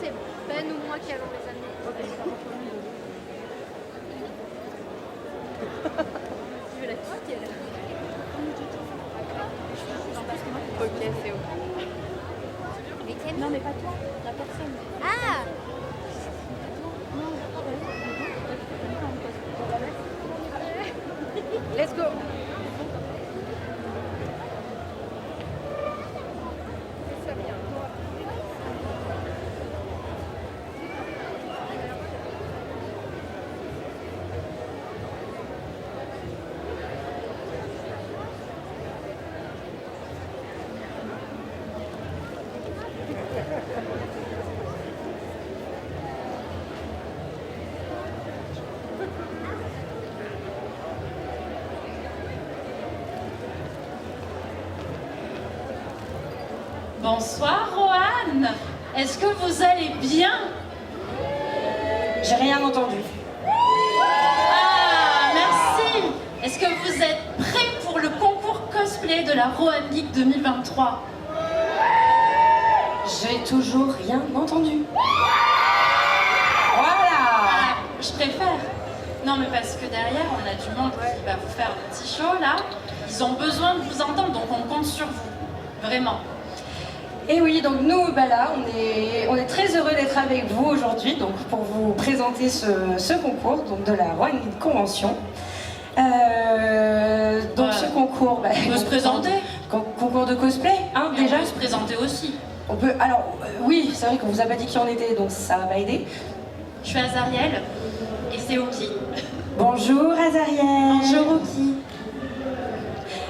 c'est Ben ou moi qui allons les amener. Tu veux la petite elle. Ok, c'est ok. Non, mais pas toi, la personne. Ah! Let's go. Bonsoir Rohan, est-ce que vous allez bien? J'ai rien entendu. Ah, merci. Est-ce que vous êtes prêts pour le concours cosplay de la Rohan Geek 2023? J'ai toujours rien entendu. Voilà. Ah, je préfère. Non mais parce que derrière on a du monde qui va vous faire un petit show là. Ils ont besoin de vous entendre donc on compte sur vous. Vraiment. Et oui, donc nous, là, on est très heureux d'être avec vous aujourd'hui, donc pour vous présenter ce concours, donc de la Rohan Geek Convention. Ce concours, on peut se présenter. Concours de cosplay, hein, Et déjà. on peut se présenter aussi. On peut. Alors, oui, c'est vrai qu'on vous a pas dit qui on était, donc ça va pas aider. Je suis Azariel et c'est Oki. Bonjour Azariel. Bonjour Oki.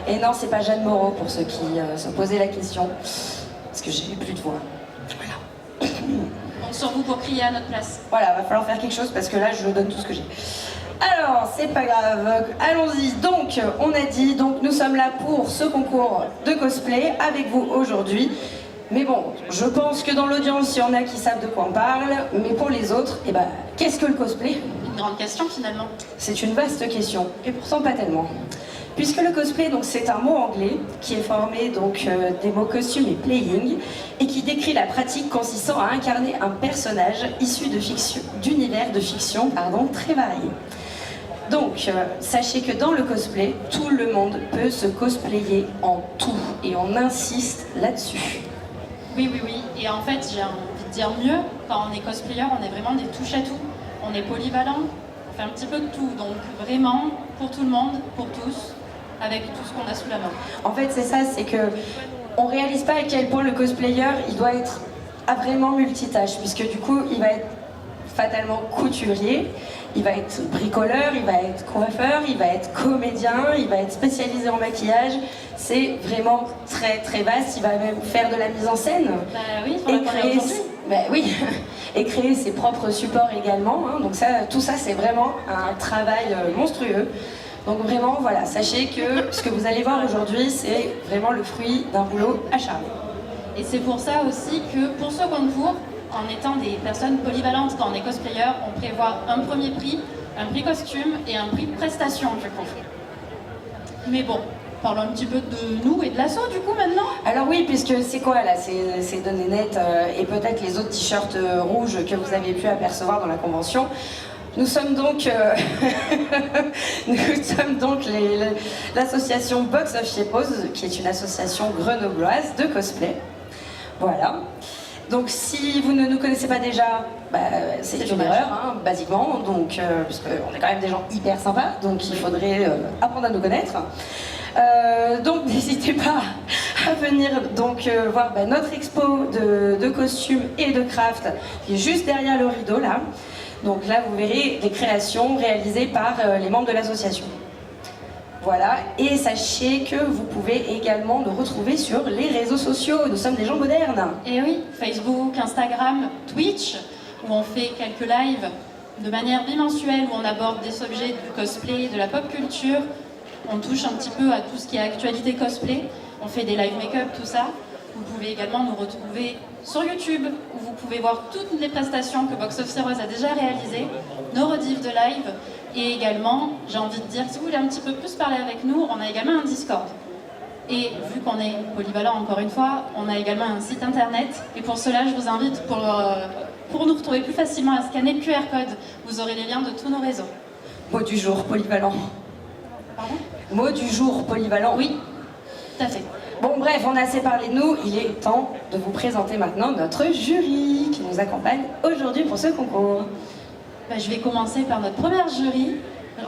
Et non, c'est pas Jeanne Moreau pour ceux qui se posaient la question. Parce que j'ai plus de voix. Voilà. On compte sur vous pour crier à notre place. Voilà, va falloir faire quelque chose parce que là, je donne tout ce que j'ai. Alors, c'est pas grave, allons-y. Donc, on a dit, donc nous sommes là pour ce concours de cosplay avec vous aujourd'hui. Mais bon, je pense que dans l'audience, il y en a qui savent de quoi on parle. Mais pour les autres, qu'est-ce que le cosplay? Une grande question finalement. C'est une vaste question, et pourtant pas tellement. Puisque le cosplay, donc, c'est un mot anglais qui est formé donc, des mots costume et playing et qui décrit la pratique consistant à incarner un personnage issu de fiction, d'univers de fiction très varié. Donc, sachez que dans le cosplay, tout le monde peut se cosplayer en tout et on insiste là-dessus. Oui. Et en fait, j'ai envie de dire mieux, quand on est cosplayer, on est vraiment des touche-à-tout. On est polyvalent, on fait un petit peu de tout. Donc vraiment, pour tout le monde, pour tous, avec tout ce qu'on a sous la main. En fait, c'est ça, c'est que on réalise pas à quel point le cosplayer, il doit être vraiment multitâche, puisque du coup, il va être fatalement couturier, il va être bricoleur, il va être coiffeur, il va être comédien, il va être spécialisé en maquillage. C'est vraiment très très vaste. Il va même faire de la mise en scène et créer ses propres supports également. Hein. Donc ça, tout ça, c'est vraiment un travail monstrueux. Donc vraiment, voilà, sachez que ce que vous allez voir aujourd'hui, c'est vraiment le fruit d'un boulot acharné. Et c'est pour ça aussi que pour ce concours, en étant des personnes polyvalentes quand on est cosplayer, on prévoit un premier prix, un prix costume et un prix prestation du coup. Mais bon, parlons un petit peu de nous et de l'assaut du coup maintenant. Alors oui, puisque c'est quoi là? C'est de Nénette et peut-être les autres t-shirts rouges que vous avez pu apercevoir dans la convention. Nous sommes donc, l'association Box of Shapeos, qui est une association grenobloise de cosplay. Voilà. Donc si vous ne nous connaissez pas déjà, c'est une erreur, hein, basiquement, donc, parce qu'on est quand même des gens hyper sympas, donc il faudrait apprendre à nous connaître. Donc n'hésitez pas à venir donc, voir notre expo de costumes et de craft, qui est juste derrière le rideau là. Donc là vous verrez les créations réalisées par les membres de l'association. Voilà, et sachez que vous pouvez également nous retrouver sur les réseaux sociaux, nous sommes des gens modernes. Et oui, Facebook, Instagram, Twitch, où on fait quelques lives de manière bimensuelle, où on aborde des objets du cosplay, de la pop culture, on touche un petit peu à tout ce qui est actualité cosplay, on fait des live make-up, tout ça. Vous pouvez également nous retrouver sur YouTube, où vous pouvez voir toutes les prestations que Box of Heroes a déjà réalisées, nos rediffs de live, et également, j'ai envie de dire, si vous voulez un petit peu plus parler avec nous, on a également un Discord. Et vu qu'on est polyvalent encore une fois, on a également un site internet, et pour cela, je vous invite pour pour nous retrouver plus facilement, à scanner le QR code. Vous aurez les liens de tous nos réseaux. Mot du jour, polyvalent. Pardon? Mot du jour, polyvalent. Oui, tout à fait. Bon, bref, on a assez parlé de nous. Il est temps de vous présenter maintenant notre jury qui nous accompagne aujourd'hui pour ce concours. Je vais commencer par notre première jury.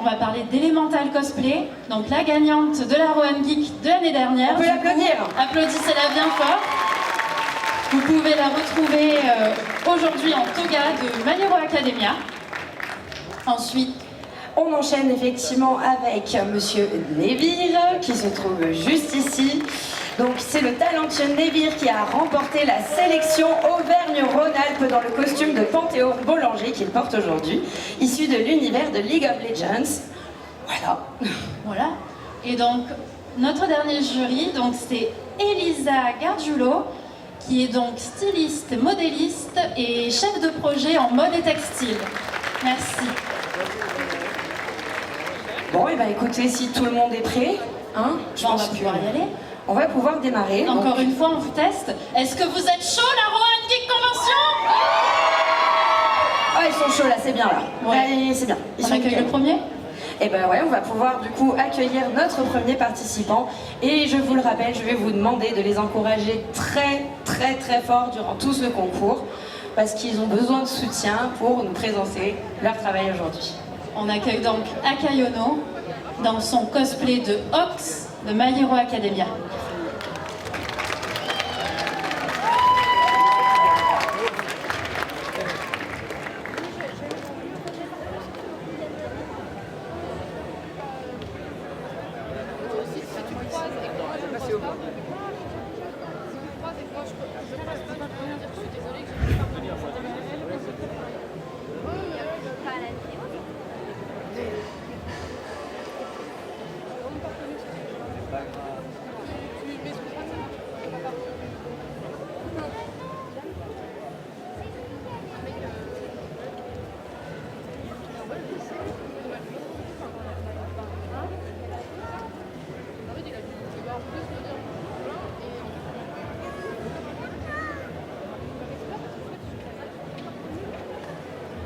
On va parler d'Elemental Cosplay, donc la gagnante de la Rohan Geek de l'année dernière. On peut l'applaudir. Applaudissez-la bien fort. Vous pouvez la retrouver aujourd'hui en toga de My Hero Academia. Ensuite, on enchaîne effectivement avec Monsieur Nevir qui se trouve juste ici. Donc c'est le talentueux Nevir qui a remporté la sélection Auvergne-Rhône-Alpes dans le costume de Panthéon Boulanger qu'il porte aujourd'hui, issu de l'univers de League of Legends. Voilà. Voilà. Et donc notre dernier jury, donc c'est Elisa Gargiulo, qui est donc styliste, modéliste et chef de projet en mode et textile. Merci. Bon, et écoutez, si tout le monde est prêt, hein, on va pouvoir y aller. On va pouvoir démarrer. Encore une fois, on vous teste. Est-ce que vous êtes chaud, la Rohan Geek Convention? Ah, ils sont chauds là, c'est bien là. Ouais. Allez, c'est bien. On accueille le premier? Et ouais, on va pouvoir du coup accueillir notre premier participant. Et je vous le rappelle, je vais vous demander de les encourager très fort durant tout ce concours, parce qu'ils ont besoin de soutien pour nous présenter leur travail aujourd'hui. On accueille donc Akayono dans son cosplay de Ox de My Hero Academia.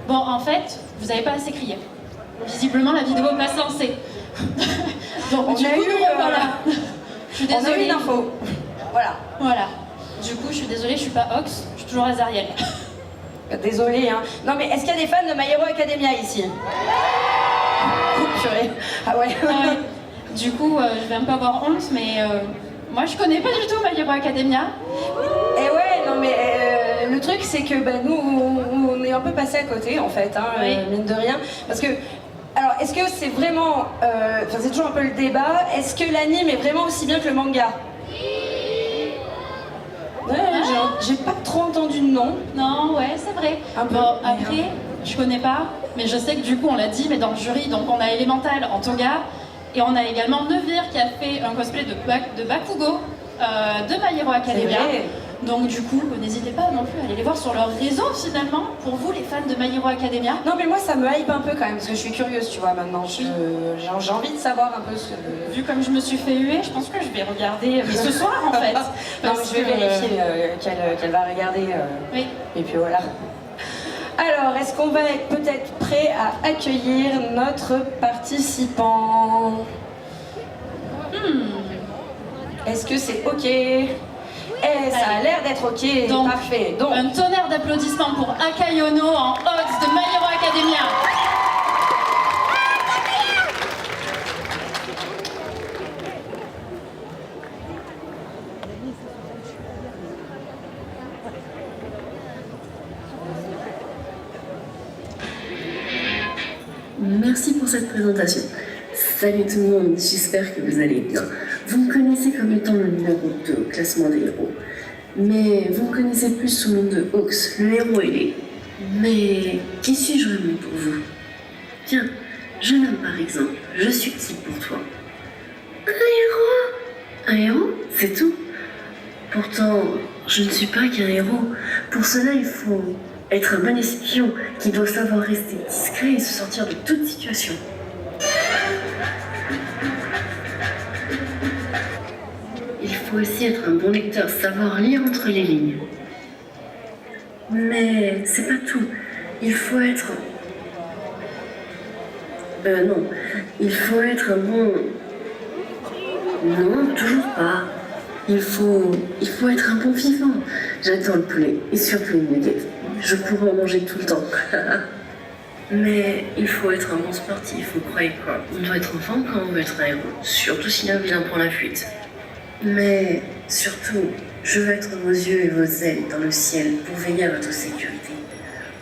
Bon, en fait, vous n'avez pas assez crié. Visiblement, la vidéo va se lancer. Donc, on du a coup, eu, voilà. Je suis désolée. On a eu une info. Voilà. Voilà. Du coup, je suis désolée, je suis pas Ox, je suis toujours Azariel. Désolée, hein. Non, mais est-ce qu'il y a des fans de My Hero Academia ici? Purée. Ah ouais. Ouais. Du coup, je vais un peu avoir honte, mais moi, je connais pas du tout My Hero Academia. Et ouais, non, mais le truc, c'est que nous, on est un peu passé à côté, en fait, hein, Oui. mine de rien. Parce que, alors, est-ce que c'est vraiment... c'est toujours un peu le débat. Est-ce que l'anime est vraiment aussi bien que le manga? Ouais, j'ai pas trop entendu de nom. Non, ouais, c'est vrai. Un peu, Bon, mais, après, je connais pas, mais je sais que du coup, on l'a dit, mais dans le jury, donc on a Elemental en toga, et on a également Nevir qui a fait un cosplay de Bakugo de My Hero Academia. Donc du coup, n'hésitez pas non plus à aller les voir sur leur réseau finalement, pour vous les fans de My Hero Academia. Non, mais moi, ça me hype un peu quand même, parce que je suis curieuse, tu vois, maintenant. J'ai envie de savoir un peu ce que... Vu comme je me suis fait huer, je pense que je vais regarder, mais ce soir en fait. Non, mais Parce je vais que, vérifier qu'elle va regarder. Oui. Et puis voilà. Alors, est-ce qu'on va être peut-être prêt à accueillir notre participant? Est-ce que c'est OK? Ça a l'air d'être OK. Donc, parfait. Donc, un tonnerre d'applaudissements pour Akayono en Ox de My Hero Academia. Merci pour cette présentation. Salut tout le monde, j'espère que vous allez bien. Vous me connaissez comme étant le numéro 2 au classement des héros. Mais vous me connaissez plus sous le nom de Ox, le héros ailé. Mais qui suis-je vraiment pour vous? Tiens, jeune homme par exemple, je suis qui pour toi? Un héros? Un héros? C'est tout? Pourtant, je ne suis pas qu'un héros. Pour cela, il faut être un bon espion qui doit savoir rester discret et se sortir de toute situation. Il faut aussi être un bon lecteur, savoir lire entre les lignes. Mais c'est pas tout. Il faut être... non. Il faut être un bon... Non, toujours pas. Il faut être un bon vivant. J'adore le poulet, et surtout les nuggets. Je pourrais en manger tout le temps. Mais il faut être un bon sportif, vous croyez quoi? On doit être enfant quand on veut être un héros, surtout si un vilain prend la fuite. Mais surtout, je veux être vos yeux et vos ailes dans le ciel pour veiller à votre sécurité.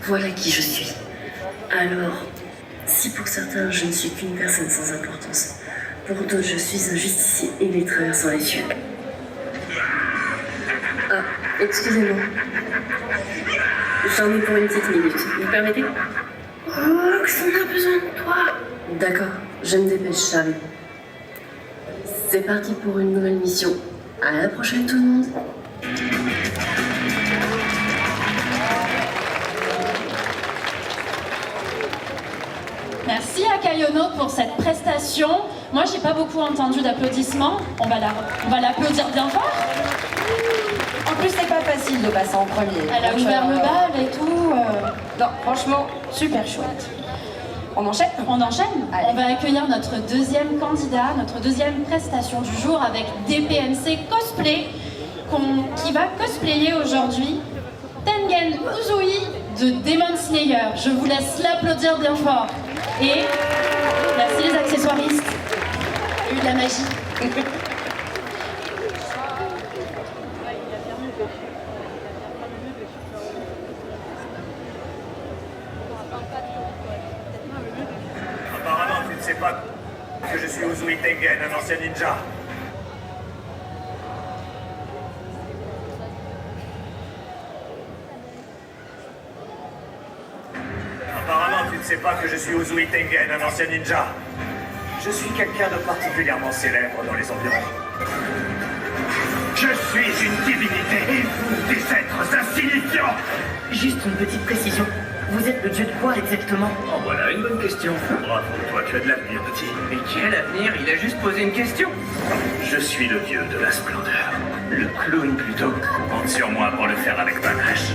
Voilà qui je suis. Alors, si pour certains je ne suis qu'une personne sans importance, pour d'autres je suis un justicier ailé traversant les cieux. Ah, excusez-moi. J'en ai pour une petite minute. Vous permettez? Oh, Ox, on a besoin de toi. D'accord, je me dépêche, j'arrive. C'est parti pour une nouvelle mission. À la prochaine tout le monde. Merci à Kayono pour cette prestation. Moi, j'ai pas beaucoup entendu d'applaudissements. On va l'applaudir bien fort. En plus, c'est pas facile de passer en premier. Elle a ouvert le bal et tout. Non, franchement, super chouette. On enchaîne? On enchaîne. Allez. On va accueillir notre deuxième candidat, notre deuxième prestation du jour avec DPNC Cosplay, qui va cosplayer aujourd'hui Tengen Uzui de Demon Slayer. Je vous laisse l'applaudir bien fort. Et merci les accessoiristes. Il y a eu de la magie. Apparemment, tu ne sais pas que je suis Uzui Tengen, un ancien ninja. Apparemment, tu ne sais pas que je suis Uzui Tengen, un ancien ninja. Je suis quelqu'un de particulièrement célèbre dans les environs. Je suis une divinité et vous, des êtres insignifiants. Juste une petite précision. Vous êtes le dieu de quoi exactement? Oh, voilà une bonne question. Bravo, toi, tu as de l'avenir, petit. Mais quel avenir? Il a juste posé une question. Je suis le dieu de la splendeur. Le clown, plutôt. Compte sur moi pour le faire avec panache.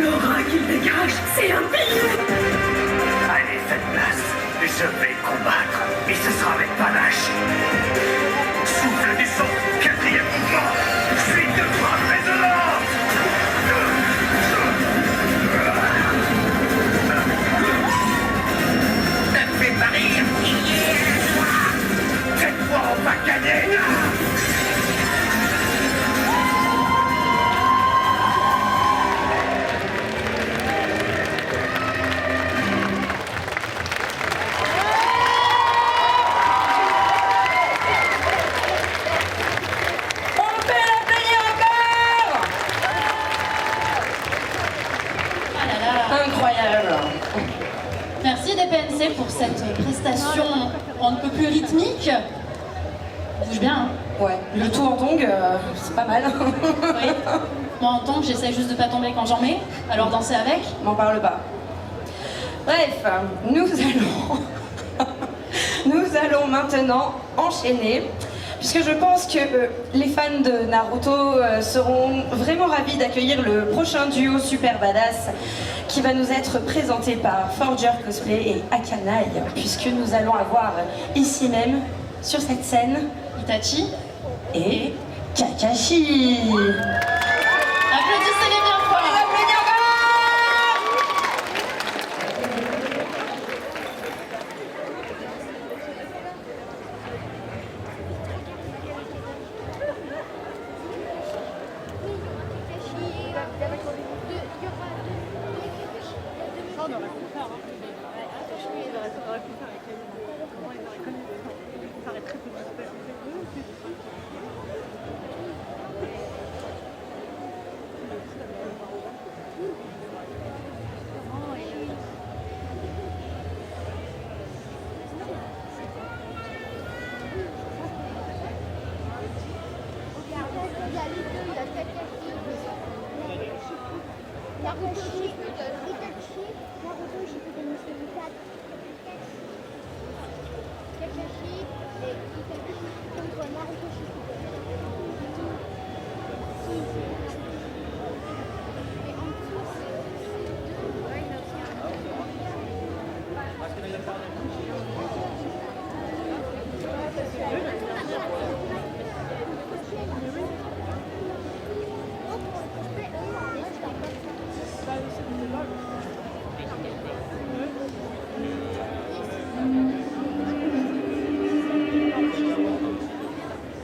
L'aura qu'il dégage, c'est un pilier. Allez, faites place. Je vais combattre. Et ce sera avec panache. Souffle du son. Quatrième mouvement. Suite de frappe résonante. Ça me fait pas rire. Cette fois, on va gagner. On peut l'applaudir encore! Ah là là. Incroyable! Merci DPNC pour cette prestation on ne peut plus rythmique. Bouge bien. Hein. Ouais, le tout en tongue, c'est pas mal. Oui. Moi en tongue, j'essaie juste de pas tomber quand j'en mets. Alors danser avec. M'en parle pas. Bref, nous allons maintenant enchaîner, puisque je pense que les fans de Naruto seront vraiment ravis d'accueillir le prochain duo super badass qui va nous être présenté par Forger Cosplay et Akanai, puisque nous allons avoir ici même, sur cette scène, Itachi. et Kakashi. Applaudissez-les bien fort.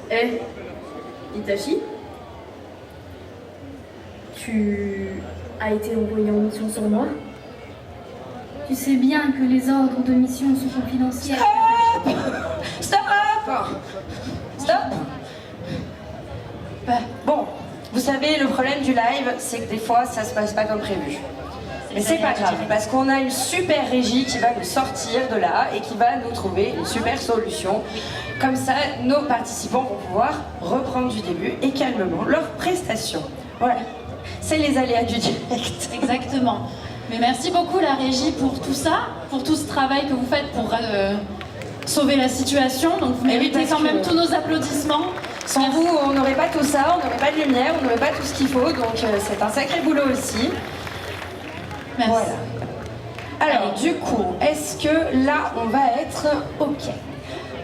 Eh, Itachi, tu as été envoyé en mission sur moi? Tu sais bien que les ordres de mission sont confidentiels. Stop! Stop! Bon, vous savez, le problème du live, c'est que des fois, ça se passe pas comme prévu. Mais c'est pas grave, parce qu'on a une super régie qui va nous sortir de là et qui va nous trouver une super solution. Comme ça, nos participants vont pouvoir reprendre du début et calmement leurs prestations. Voilà, c'est les aléas du direct. Exactement. Mais merci beaucoup la régie pour tout ça, pour tout ce travail que vous faites pour sauver la situation. Donc vous méritez quand même tous nos applaudissements. Sans vous, on n'aurait pas tout ça, on n'aurait pas de lumière, on n'aurait pas tout ce qu'il faut. Donc c'est un sacré boulot aussi. Merci. Voilà. Alors du coup, est-ce que là, on va être OK?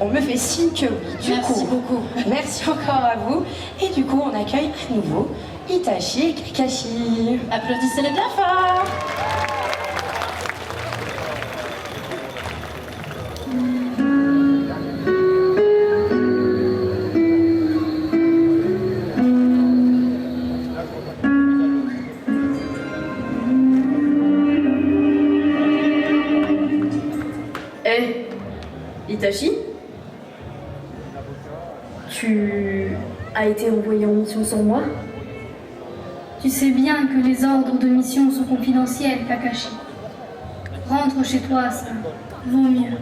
On me fait signe que oui. Merci beaucoup. Merci encore à vous. Et du coup, on accueille à nouveau Itachi et Kakashi. Applaudissez-les bien fort. Eh, Itachi, tu as été envoyé en mission sur moi? Tu sais bien que les ordres de mission sont confidentiels, Kakashi. Rentre chez toi, ça vaut mieux.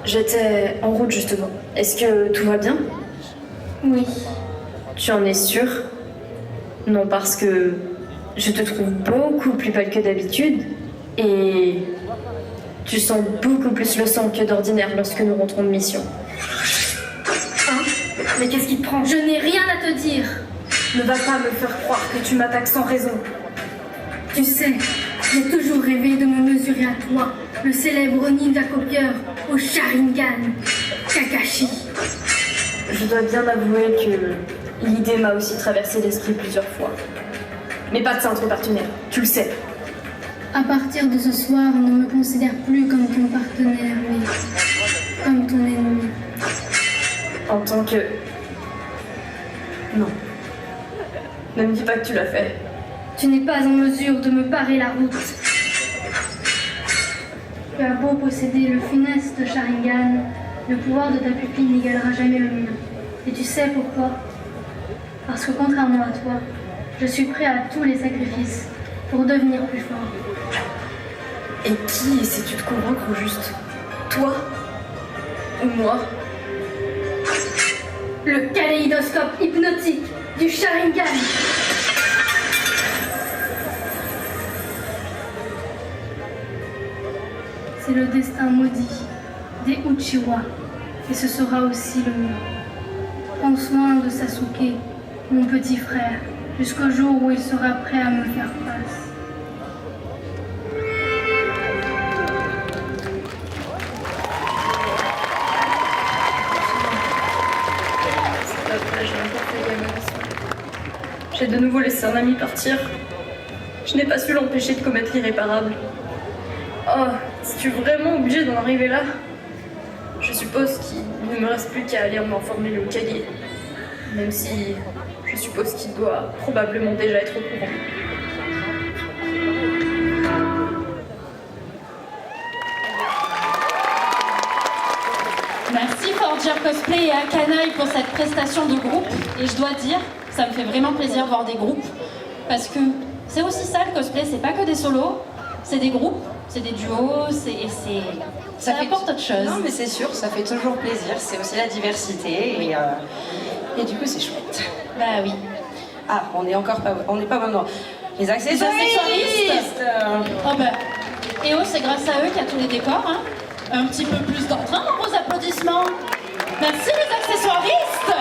J'étais en route justement. Est-ce que tout va bien? Oui. Tu en es sûre? Non, parce que je te trouve beaucoup plus pâle que d'habitude et tu sens beaucoup plus le sang que d'ordinaire lorsque nous rentrons de mission. Hein? Mais qu'est-ce qui te prend? Je n'ai rien à te dire. Ne va pas me faire croire que tu m'attaques sans raison. Tu sais, j'ai toujours rêvé de me mesurer à toi, le célèbre ninja copieur au Sharingan, Kakashi. Je dois bien avouer que l'idée m'a aussi traversé l'esprit plusieurs fois. Mais pas de ça entre partenaires, tu le sais. À partir de ce soir, on ne me considère plus comme ton partenaire, mais comme ton ennemi. En tant que... Non. Ne me dis pas que tu l'as fait. Tu n'es pas en mesure de me parer la route. Tu as beau posséder le funeste Sharingan, le pouvoir de ta pupille n'égalera jamais le mien. Et tu sais pourquoi? Parce que contrairement à toi, je suis prêt à tous les sacrifices pour devenir plus fort. Et qui essaies-tu de convaincre au juste? Toi? Ou moi? Le kaléidoscope hypnotique du Sharingan. C'est le destin maudit des Uchiwa, et ce sera aussi le mien. Prends soin de Sasuke, mon petit frère, jusqu'au jour où il sera prêt à me faire face. J'ai de nouveau laissé un ami partir. Je n'ai pas su l'empêcher de commettre l'irréparable. Oh, es-tu vraiment obligé d'en arriver là? Je suppose qu'il ne me reste plus qu'à aller m'informer le Hokage. Même si je suppose qu'il doit probablement déjà être au courant. Merci Forger Cosplay et Akanaï pour cette prestation de groupe. Et je dois dire, ça me fait vraiment plaisir de voir des groupes. Parce que c'est aussi ça le cosplay, c'est pas que des solos, c'est des groupes, c'est des duos, ça apporte autre chose. Non mais c'est sûr, ça fait toujours plaisir, c'est aussi la diversité et du coup c'est chouette. Bah oui. Ah, on n'est pas maintenant. Les accessoiristes. Oh ben, et oh, c'est grâce à eux qu'il y a tous les décors, hein. Un petit peu plus d'entrain dans vos applaudissements. Merci les accessoiristes.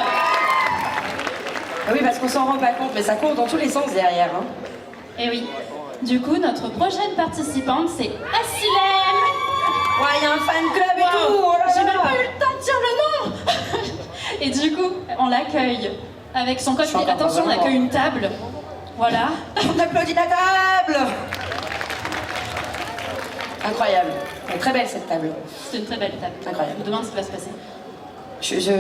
Ah oui, parce qu'on s'en rend pas compte, mais ça court dans tous les sens derrière. Hein. Et oui. Du coup, notre prochaine participante, c'est Asilem. Ouais, il y a un fan club et tout. Oh là J'ai là. même pas eu le temps de dire le nom. Et du coup, on l'accueille avec son code. Attention, on accueille une table. Voilà. On applaudit la table. Incroyable. Elle est très belle cette table. C'est une très belle table. Incroyable. Je me demande ce qui va se passer.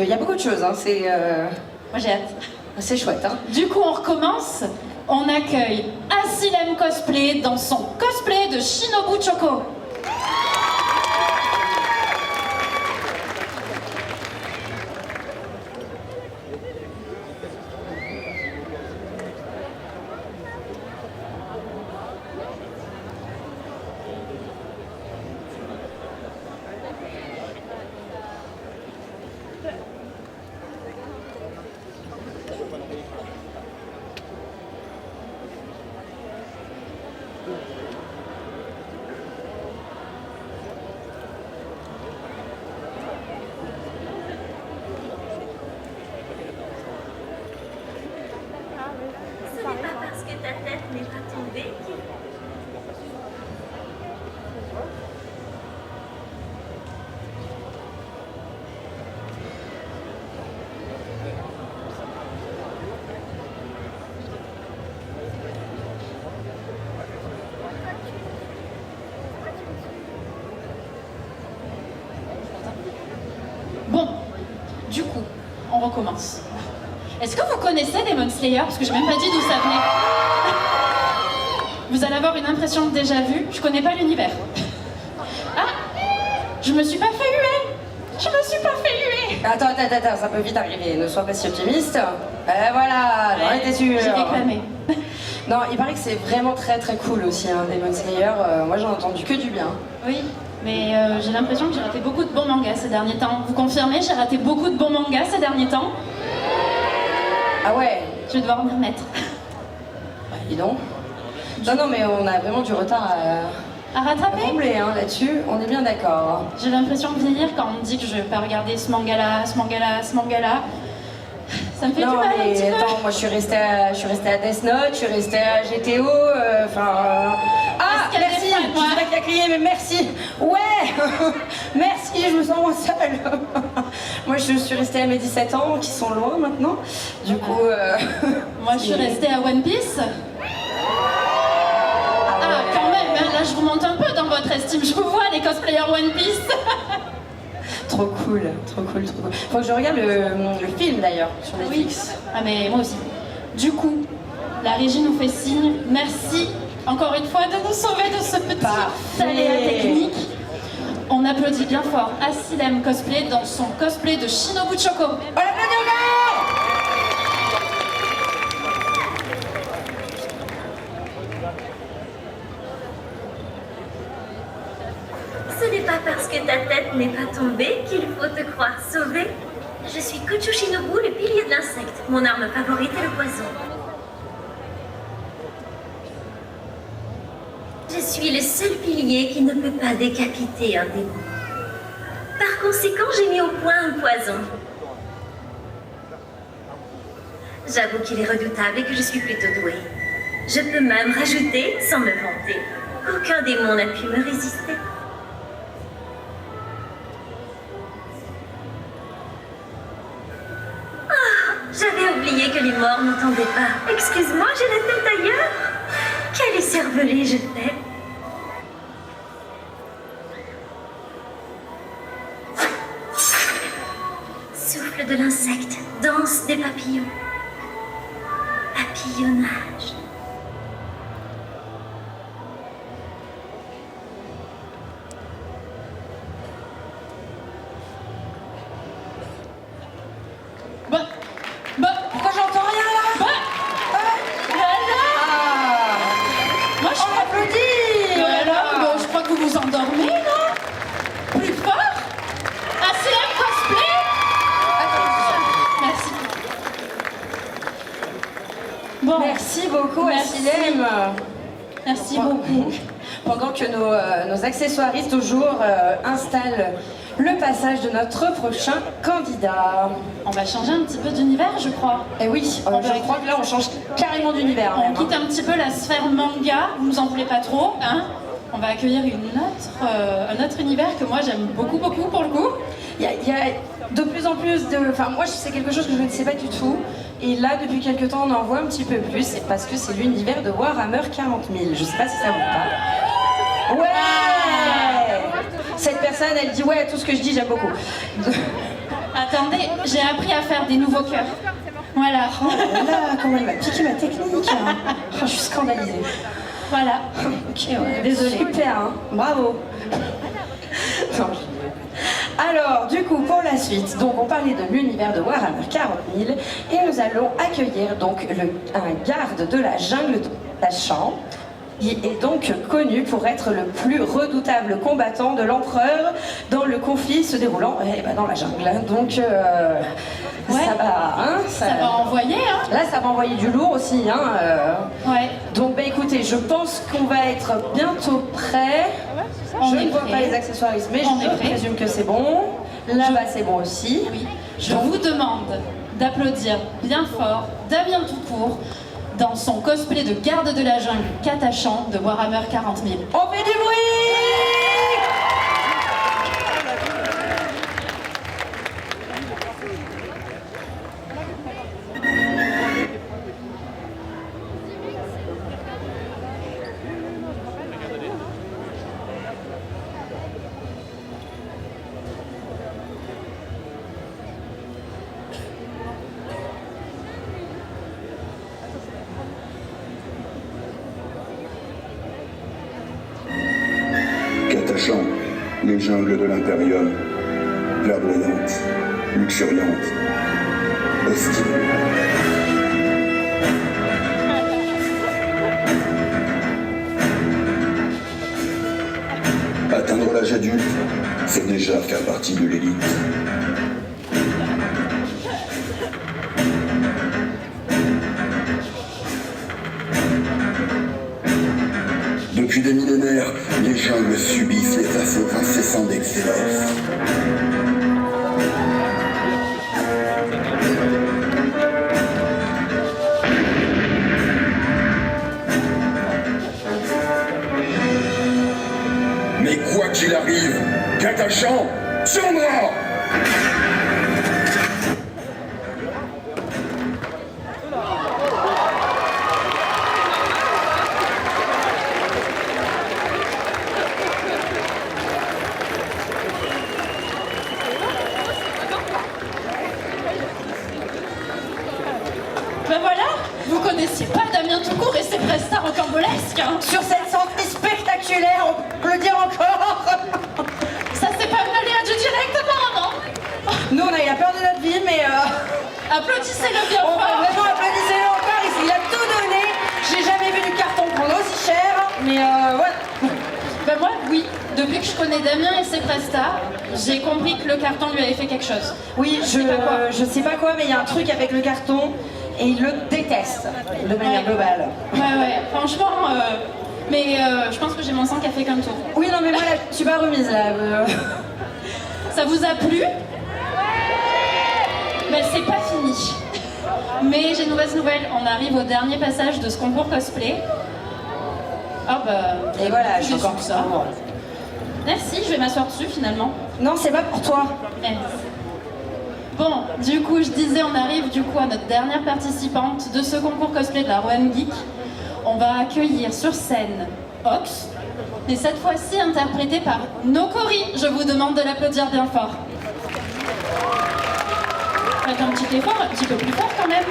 Il y a beaucoup de choses, hein. C'est Moi, j'ai hâte. c'est chouette. Hein. Du coup, on recommence. On accueille Asilem Cosplay dans son cosplay de Shinobu Choco. Ce n'est pas parce que ta tête n'est pas tombée qu'il Bon, du coup, on recommence. Est-ce que vous connaissez Demon Slayer? Parce que j'ai même pas dit d'où ça venait. Vous allez avoir une impression de déjà vu. Je connais pas l'univers. Ah, je me suis pas fait huer. Je me suis pas fait huer. Attends, ça peut vite arriver. Ne sois pas si optimiste. Voilà, j'en étais sûre. J'ai réclamé. Non, il paraît que c'est vraiment très très cool aussi, hein, Demon Slayer. Moi j'en ai entendu que du bien. Oui, mais j'ai l'impression que j'ai raté beaucoup de bons mangas ces derniers temps. Vous confirmez? J'ai raté beaucoup de bons mangas ces derniers temps. Ah ouais. Je vais devoir m'y remettre. Bah, dis donc. Non, mais on a vraiment du retard À à rattraper? combler hein, là-dessus. On est bien d'accord. J'ai l'impression de vieillir quand on me dit que je vais pas regarder ce manga-là, ce manga-là, ce manga-là. Ça me fait Non, du mal un mais petit peu. attends, moi je suis restée à Death Note, je suis restée à GTO, Ah, Est-ce qu'il y a merci, des fans, je sais pas qui a crié, mais merci. Ouais, merci, je me sens moins seule. Moi je suis restée à mes 17 ans, qui sont loin maintenant. Du coup... Moi, je suis restée à One Piece. Ah, ouais. quand même, hein, là, je remonte un peu dans votre estime. Je vous vois, les cosplayers One Piece. Trop cool, trop cool, trop cool. Faut que je regarde le film d'ailleurs, sur Netflix. Ah, mais moi aussi. Du coup, la régie nous fait signe. Merci, encore une fois, de nous sauver de ce petit aléa technique. On applaudit bien fort Asilem Cosplay dans son cosplay de Shinobu Choco. On l'applaudit encore! ce n'est pas parce que ta tête n'est pas tombée qu'il faut te croire sauvé. Je suis Kuchu Shinobu, le pilier de l'insecte. Mon arme favorite est le poison. Je suis le seul pilier qui ne peut pas décapiter un démon. Par conséquent, j'ai mis au point un poison. J'avoue qu'il est redoutable et que je suis plutôt douée. Je peux même rajouter, sans me vanter, qu'aucun démon n'a pu me résister. J'avais oublié que les morts n'entendaient pas. Excuse-moi, j'ai la tête ailleurs. Quel écervelé je fais. Souffle de l'insecte, danse des papillons. Papillonnage. Pourquoi j'entends rien là? Moi, je On applaudit! alors, je crois que vous vous endormez, non? Plus fort? Asilem Cosplay? Merci. Bon. Merci beaucoup. Silem. Merci beaucoup. Pendant que nos accessoiristes toujours installent le passage de notre prochain candidat. On va changer un petit peu d'univers, je crois. Et oui, je crois que là on change carrément d'univers. On quitte un petit peu la sphère manga, vous nous en voulez pas trop, hein. On va accueillir un autre univers que moi j'aime beaucoup pour le coup. Il y a de plus en plus de... Enfin moi c'est quelque chose que je ne sais pas du tout. Et là depuis quelques temps on en voit un petit peu plus. C'est parce que c'est l'univers de Warhammer 40 000. Je sais pas si ça vous parle. Ouais. Cette personne elle dit ouais à tout ce que je dis j'aime beaucoup. Attendez, j'ai appris à faire des nouveaux cœurs. Voilà. Oh là, comment elle m'a piqué ma technique. Oh, je suis scandalisée. Voilà. Ok, ouais. Désolée. Super, hein. Bravo. Non. Alors, du coup, pour la suite, donc on parlait de l'univers de Warhammer 40 000 et nous allons accueillir donc un garde de la jungle de Catachan. Il est donc connu pour être le plus redoutable combattant de l'empereur dans le conflit se déroulant dans la jungle. Donc ouais. ça va, hein, ça va envoyer. Hein. Là, ça va envoyer du lourd aussi. Hein, ouais. Donc, écoutez, je pense qu'on va être bientôt prêt. Je ne vois pas les accessoires, mais je présume que c'est bon. Là-bas, c'est bon aussi. Oui. Je vous demande d'applaudir bien fort Damien Toucourt dans son cosplay de garde de la jungle Catachan de Warhammer 40 000. On fait du bruit! Catachan, les jungles de l'Imperium, verdoyantes, luxuriantes, hostiles. Atteindre l'âge adulte, c'est déjà faire partie de l'élite. Depuis des millénaires, les jungles subissent les assauts incessants d'Excellence. Mais quoi qu'il arrive, Catachan, sur moi! Ben voilà, vous connaissiez pas Damien Toucourt et ses prestats rocambolesques, hein. Sur cette sortie spectaculaire, on peut le dire encore. Ça c'est pas une aléa du direct apparemment. Nous on a eu la peur de notre vie, mais applaudissez-le bien on fort. va vraiment applaudissez-le encore, il a tout donné. J'ai jamais vu du carton prendre aussi cher, mais voilà. Ben moi oui, depuis que je connais Damien et ses prestats, j'ai compris que le carton lui avait fait quelque chose. Oui, je sais pas quoi, mais il y a un truc avec le carton et il le déteste de manière globale. Ouais, franchement, mais je pense que j'ai mon sang qui a fait comme tour. Oui, non, mais moi là, je suis pas remise là. Ça vous a plu? Ben c'est pas fini. Mais j'ai une mauvaise nouvelle, on arrive au dernier passage de ce concours cosplay. Ah bah... Et voilà, je suis encore ça. Merci, je vais m'asseoir dessus finalement. Non, c'est pas pour toi. Merci. Bon, du coup, je disais, on arrive du coup à notre dernière participante de ce concours cosplay de la Rouen Geek. On va accueilir sur scène Ox, et cette fois-ci interprétée par Nokori. Je vous demande de l'applaudir bien fort. Faites un petit effort, un petit peu plus fort quand même.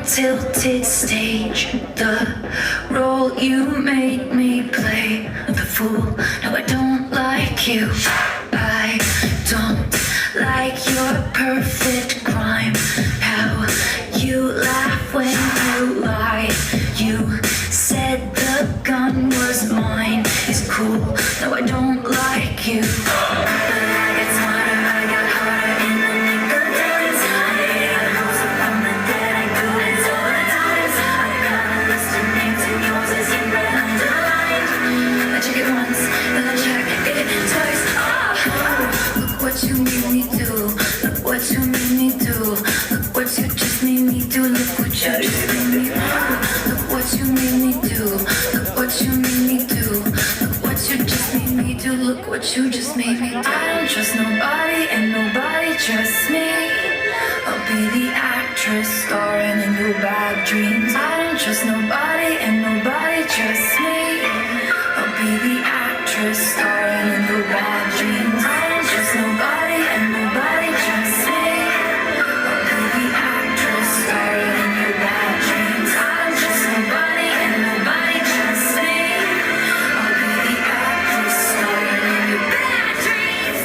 tilted stage, the role you made me play, the fool. No, I don't like you. I don't like your perfect crime. How you laugh when you lie. You said the gun was mine. It's cool. No, I don't like you. But I get smarter, I got harder in the nick of time. I rose up from the dead, I do it all the time. I got a list of names and yours is in red underlined. I check it once, then I check it twice. Oh, look what you made me do. Look what you made me do. Look what you just made me do. Look what you just made me do. Look what you made me do. Look what you made me do. Look what you just made me do. Look what you just made me do. I don't trust nobody and nobody trusts me. I'll be the actress starring in your bad dreams. I don't trust nobody and nobody trusts me. I'll be the actress starring in your bad dreams. I don't trust nobody and nobody trusts me. I'll be the actress starring in your bad dreams. I don't trust nobody and nobody trusts me. I'll be the actress starring in your bad dreams.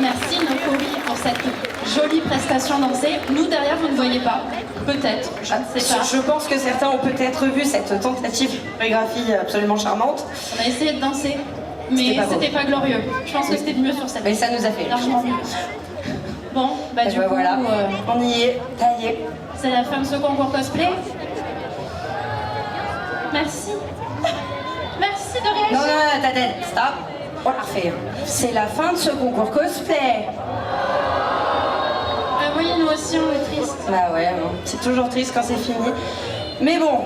Merci Nokori pour cette jolie prestation dansée. Nous derrière vous ne voyez pas, peut-être, je ne sais pas. Je pense que certains ont peut-être vu cette tentative de chorégraphie absolument charmante. On a essayé de danser, mais c'était pas glorieux. Je pense que c'était mieux sur cette. Mais ça nous a fait largement mieux. Bon, bah du coup, voilà, on y est, taillé. C'est la fin de ce concours cosplay. Merci. Merci de réagir. Non, non, Tadel, stop. On la refait. C'est la fin de ce concours cosplay. Oui, nous aussi, on est tristes. Bah ouais, c'est toujours triste quand c'est fini. Mais bon,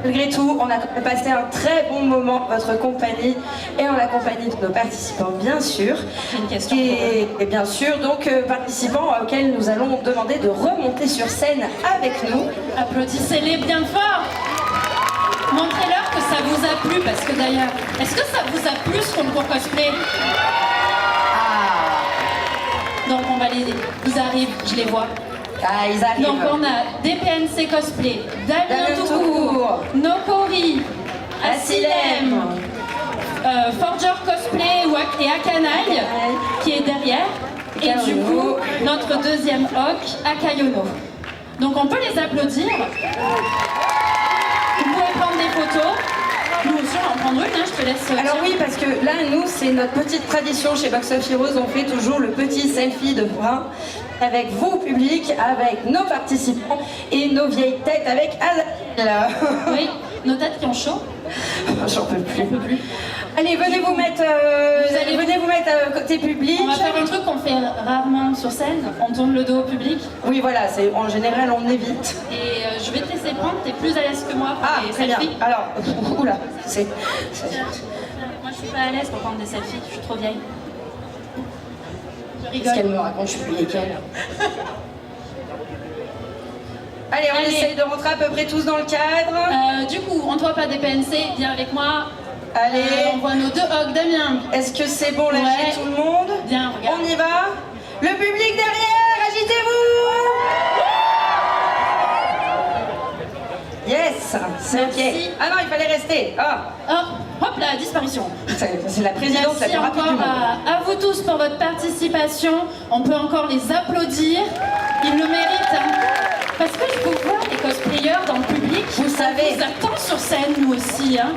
malgré tout, on a quand même passé un très bon moment en votre compagnie et en la compagnie de nos participants, bien sûr. J'ai une question. Et bien sûr, donc, participants auxquels nous allons demander de remonter sur scène avec nous. Applaudissez-les bien fort. Montrez-leur que ça vous a plu, parce que d'ailleurs, est-ce que ça vous a plu ce concours cosplay? Donc on va les... Ils arrivent, je les vois. Ah, ils arrivent. Donc on a des PNC cosplay, Damien Toucourt, Nokori, Asilem, Forger cosplay et Akanaï qui est derrière. Et du coup, notre deuxième Hawk, Akayono. Donc on peut les applaudir. Vous pouvez prendre des photos. Nous aussi, on va en prendre une, hein, je te laisse. Alors oui, parce que là, nous, c'est notre petite tradition chez Box of Heroes. On fait toujours le petit selfie de bras avec vous, public, avec nos participants et nos vieilles têtes avec Azal. Oui, nos têtes qui ont chaud. J'en peux plus. On peut plus. Allez, venez vous mettre, côté public. On va faire un truc qu'on fait rarement sur scène. On tourne le dos au public. Oui, voilà, en général, on évite. Et je vais te laisser prendre. T'es plus à l'aise que moi pour les très selfies. bien. Alors, oula, c'est... Moi, je suis pas à l'aise pour prendre des selfies. Je suis trop vieille. Je rigole. Qu'est-ce qu'elle me raconte? Je suis plus vieille qu'elle. Allez, on essaye de rentrer à peu près tous dans le cadre. Du coup, on ne voit pas des PNC. Viens avec moi. Allez. On voit nos deux Hawks, Damien. Est-ce que c'est bon, lâchez tout le monde? Viens, regarde. On y va. Le public derrière, agitez-vous. Yes, c'est ok. Ah non, il fallait rester. Hop là, disparition. C'est la présidence la plus rapide du monde. Merci encore à vous tous pour votre participation. On peut encore les applaudir. Ils le méritent. Hein. Parce que je vous vois, les cosplayers dans le public. Vous savez. On vous attend sur scène, nous aussi. Hein.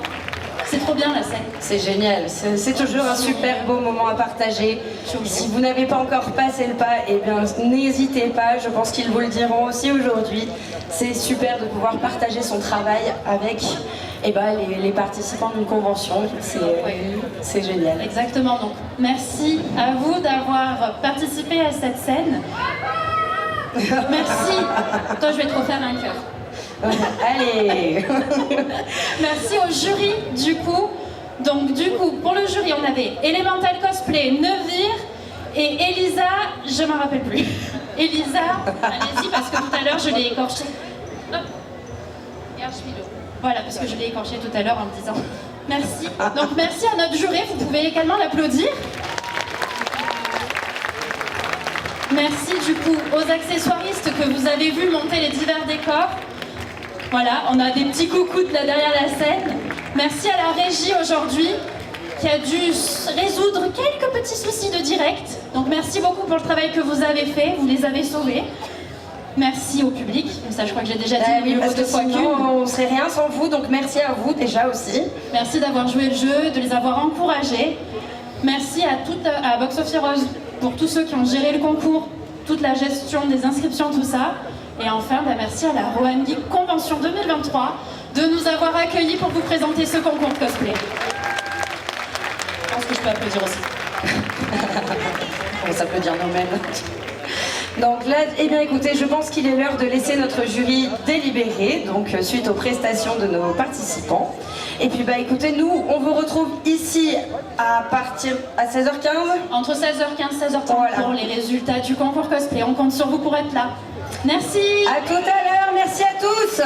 C'est trop bien la scène. C'est génial, c'est toujours un super beau moment à partager. Si vous n'avez pas encore passé le pas, eh bien n'hésitez pas, je pense qu'ils vous le diront aussi aujourd'hui. C'est super de pouvoir partager son travail avec les participants d'une convention, c'est génial. Exactement, donc merci à vous d'avoir participé à cette scène. Merci. Toi, je vais te refaire un cœur. Allez. Merci au jury du coup. Donc du coup, pour le jury, on avait Elemental Cosplay, Nevir et Elisa, je m'en rappelle plus. Elisa, allez-y parce que tout à l'heure je l'ai écorché. Hop. Et Archmilo. Voilà, parce que je l'ai écorché tout à l'heure en me disant merci. Donc merci à notre jury, vous pouvez également l'applaudir. Merci du coup aux accessoiristes que vous avez vu monter les divers décors. Voilà, on a des petits coucous de là derrière la scène. Merci à la régie aujourd'hui qui a dû résoudre quelques petits soucis de direct. Donc merci beaucoup pour le travail que vous avez fait, vous les avez sauvés. Merci au public, ça je crois que j'ai déjà dit oui, parce que sinon on ne serait rien sans vous, donc merci à vous déjà aussi. Merci d'avoir joué le jeu, de les avoir encouragés. Merci à Box of Heroes pour tous ceux qui ont géré le concours, toute la gestion des inscriptions, tout ça. Et enfin, merci à la Rohan Geek Convention 2023 de nous avoir accueillis pour vous présenter ce concours de cosplay. Je pense que je peux applaudir aussi. On va s'applaudir nous-mêmes. Donc là, eh bien écoutez, je pense qu'il est l'heure de laisser notre jury délibérer, donc suite aux prestations de nos participants. Et puis écoutez, nous, on vous retrouve ici à partir à 16h15. Entre 16h15 et 16h30 voilà. Pour les résultats du concours cosplay. On compte sur vous pour être là. Merci. À tout à l'heure, merci à tous.